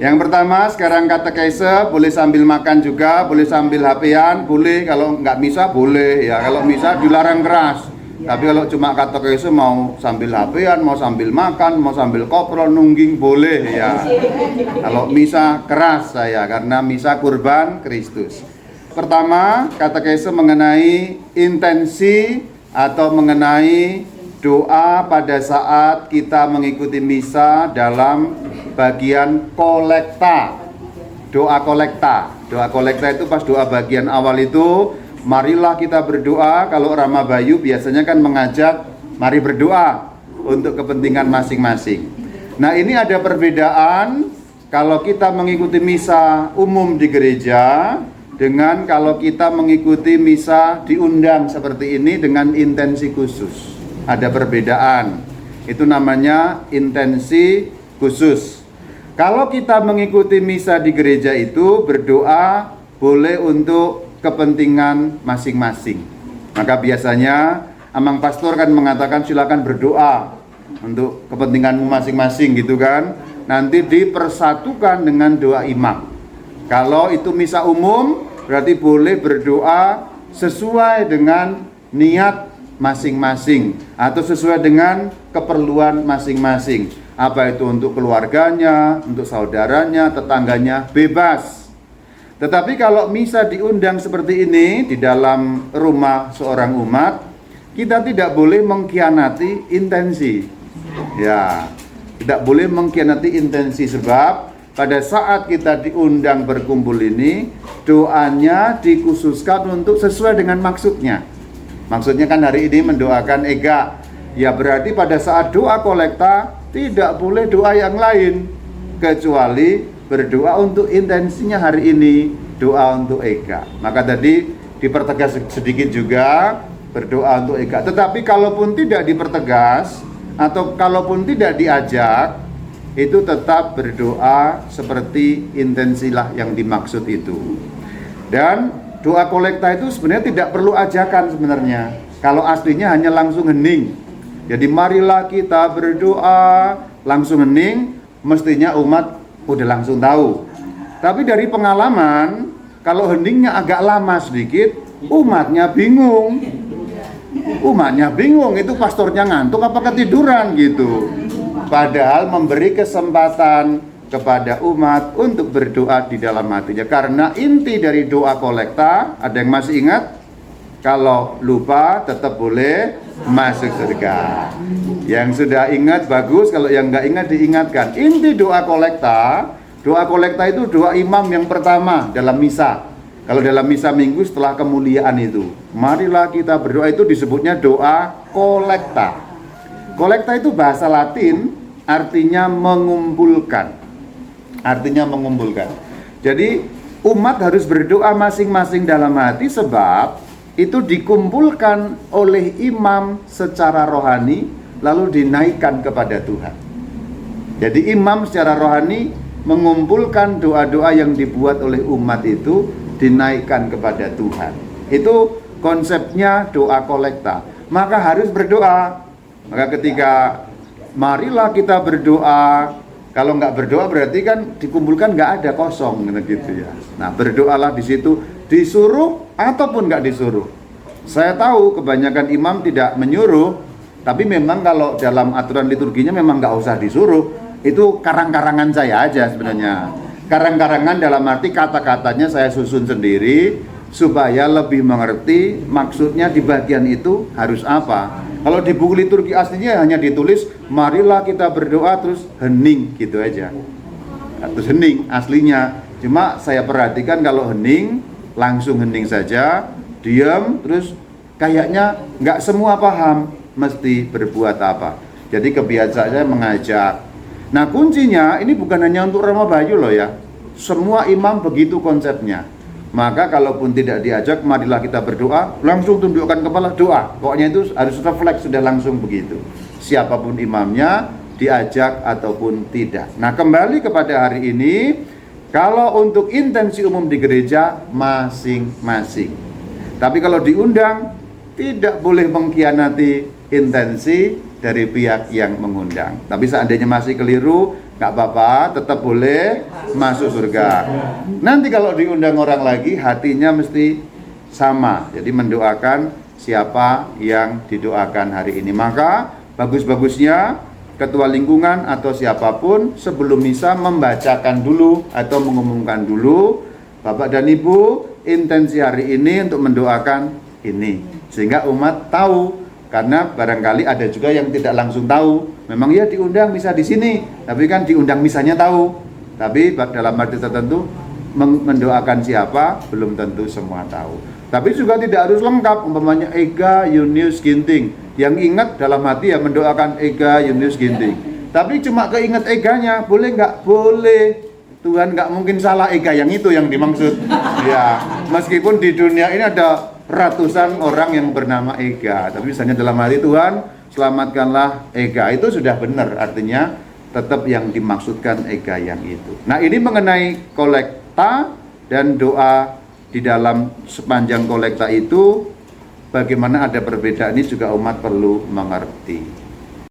Yang pertama, sekarang katekese boleh sambil makan juga, boleh sambil HP-an, boleh. Kalau nggak misa boleh ya. Kalau misa dilarang keras. Tapi kalau cuma katekese mau sambil HP-an, mau sambil makan, mau sambil koprol, nungging boleh ya. Kalau misa keras saya, karena misa kurban Kristus. Pertama, katekese mengenai intensi atau mengenai doa pada saat kita mengikuti misa dalam bagian kolekta. Doa kolekta. Doa kolekta itu pas doa bagian awal itu, marilah kita berdoa. Kalau Rama Bayu biasanya kan mengajak mari berdoa untuk kepentingan masing-masing. Nah, ini ada perbedaan kalau kita mengikuti misa umum di gereja dengan kalau kita mengikuti misa diundang seperti ini dengan intensi khusus. Ada perbedaan. Itu namanya intensi khusus. Kalau kita mengikuti misa di gereja itu berdoa boleh untuk kepentingan masing-masing. Maka biasanya Amang Pastor kan mengatakan silakan berdoa untuk kepentinganmu masing-masing gitu kan. Nanti dipersatukan dengan doa imam. Kalau itu misa umum berarti boleh berdoa sesuai dengan niat masing-masing atau sesuai dengan keperluan masing-masing. Apa itu untuk keluarganya, untuk saudaranya, tetangganya, bebas. Tetapi kalau misa diundang seperti ini di dalam rumah seorang umat, kita tidak boleh mengkhianati intensi. Ya, tidak boleh mengkhianati intensi sebab pada saat kita diundang berkumpul ini, doanya dikhususkan untuk sesuai dengan maksudnya. Maksudnya kan hari ini mendoakan Ega. Ya berarti pada saat doa kolekta tidak boleh doa yang lain kecuali berdoa untuk intensinya hari ini, doa untuk Ega. Maka tadi dipertegas sedikit juga berdoa untuk Ega. Tetapi kalaupun tidak dipertegas atau kalaupun tidak diajak, itu tetap berdoa seperti intensilah yang dimaksud itu. Dan doa kolekta itu sebenarnya tidak perlu ajakan sebenarnya. Kalau aslinya hanya langsung hening. Jadi marilah kita berdoa, langsung hening, mestinya umat udah langsung tahu. Tapi dari pengalaman, kalau heningnya agak lama sedikit, umatnya bingung. Umatnya bingung, itu pastornya ngantuk apa ketiduran gitu. Padahal memberi kesempatan kepada umat untuk berdoa di dalam hatinya. Karena inti dari doa kolekta, ada yang masih ingat? Kalau lupa tetap boleh masuk surga. Yang sudah ingat bagus, kalau yang nggak ingat diingatkan. Inti doa kolekta itu doa imam yang pertama dalam misa. Kalau dalam misa minggu setelah kemuliaan itu, marilah kita berdoa, itu disebutnya doa kolekta. Kolekta itu bahasa Latin, artinya mengumpulkan. Jadi umat harus berdoa masing-masing dalam hati sebab itu dikumpulkan oleh imam secara rohani lalu dinaikkan kepada Tuhan. Jadi imam secara rohani mengumpulkan doa-doa yang dibuat oleh umat itu dinaikkan kepada Tuhan. Itu konsepnya doa kolekta. Maka harus berdoa. Maka ketika marilah kita berdoa, kalau nggak berdoa berarti kan dikumpulkan nggak ada, kosong gitu ya. Nah, berdoalah di situ, disuruh ataupun nggak disuruh. Saya tahu kebanyakan imam tidak menyuruh, tapi memang kalau dalam aturan liturginya memang nggak usah disuruh. Itu karang-karangan saya aja sebenarnya. Karang-karangan dalam arti kata-katanya saya susun sendiri supaya lebih mengerti maksudnya di bagian itu harus apa. Kalau di buku liturgi aslinya hanya ditulis marilah kita berdoa terus hening gitu aja. Terus hening aslinya. Cuma saya perhatikan kalau hening langsung hening saja, diam, terus kayaknya nggak semua paham mesti berbuat apa. Jadi kebiasaannya mengajak. Nah kuncinya ini bukan hanya untuk Rama Bayu loh ya. Semua imam begitu konsepnya. Maka kalaupun tidak diajak, marilah kita berdoa, langsung tundukkan kepala doa. Pokoknya itu harus refleks sudah langsung begitu. Siapapun imamnya, diajak ataupun tidak. Nah kembali kepada hari ini, kalau untuk intensi umum di gereja masing-masing. Tapi kalau diundang, tidak boleh mengkhianati intensi dari pihak yang mengundang. Tapi seandainya masih keliru, nggak apa-apa, tetap boleh masuk surga. Nanti kalau diundang orang lagi, hatinya mesti sama. Jadi mendoakan siapa yang didoakan hari ini. Maka bagus-bagusnya ketua lingkungan atau siapapun sebelum misa membacakan dulu atau mengumumkan dulu, Bapak dan Ibu, intensi hari ini untuk mendoakan ini. Sehingga umat tahu. Karena barangkali ada juga yang tidak langsung tahu. Memang ya diundang misa di sini, tapi kan diundang misanya tahu. Tapi dalam arti tertentu mendoakan siapa belum tentu semua tahu. Tapi juga tidak harus lengkap. Umpamanya Ega Yunius Ginting, yang ingat dalam hati ya mendoakan Ega Yunius Ginting. Tapi cuma keinget Eganya, boleh nggak? Boleh. Tuhan nggak mungkin salah Ega yang itu yang dimaksud. Ya, meskipun di dunia ini ada ratusan orang yang bernama Ega, tapi misalnya dalam hati Tuhan, selamatkanlah Ega, itu sudah benar, artinya tetap yang dimaksudkan Ega yang itu. Nah, ini mengenai kolekta dan doa di dalam sepanjang kolekta itu, bagaimana ada perbedaan ini juga umat perlu mengerti.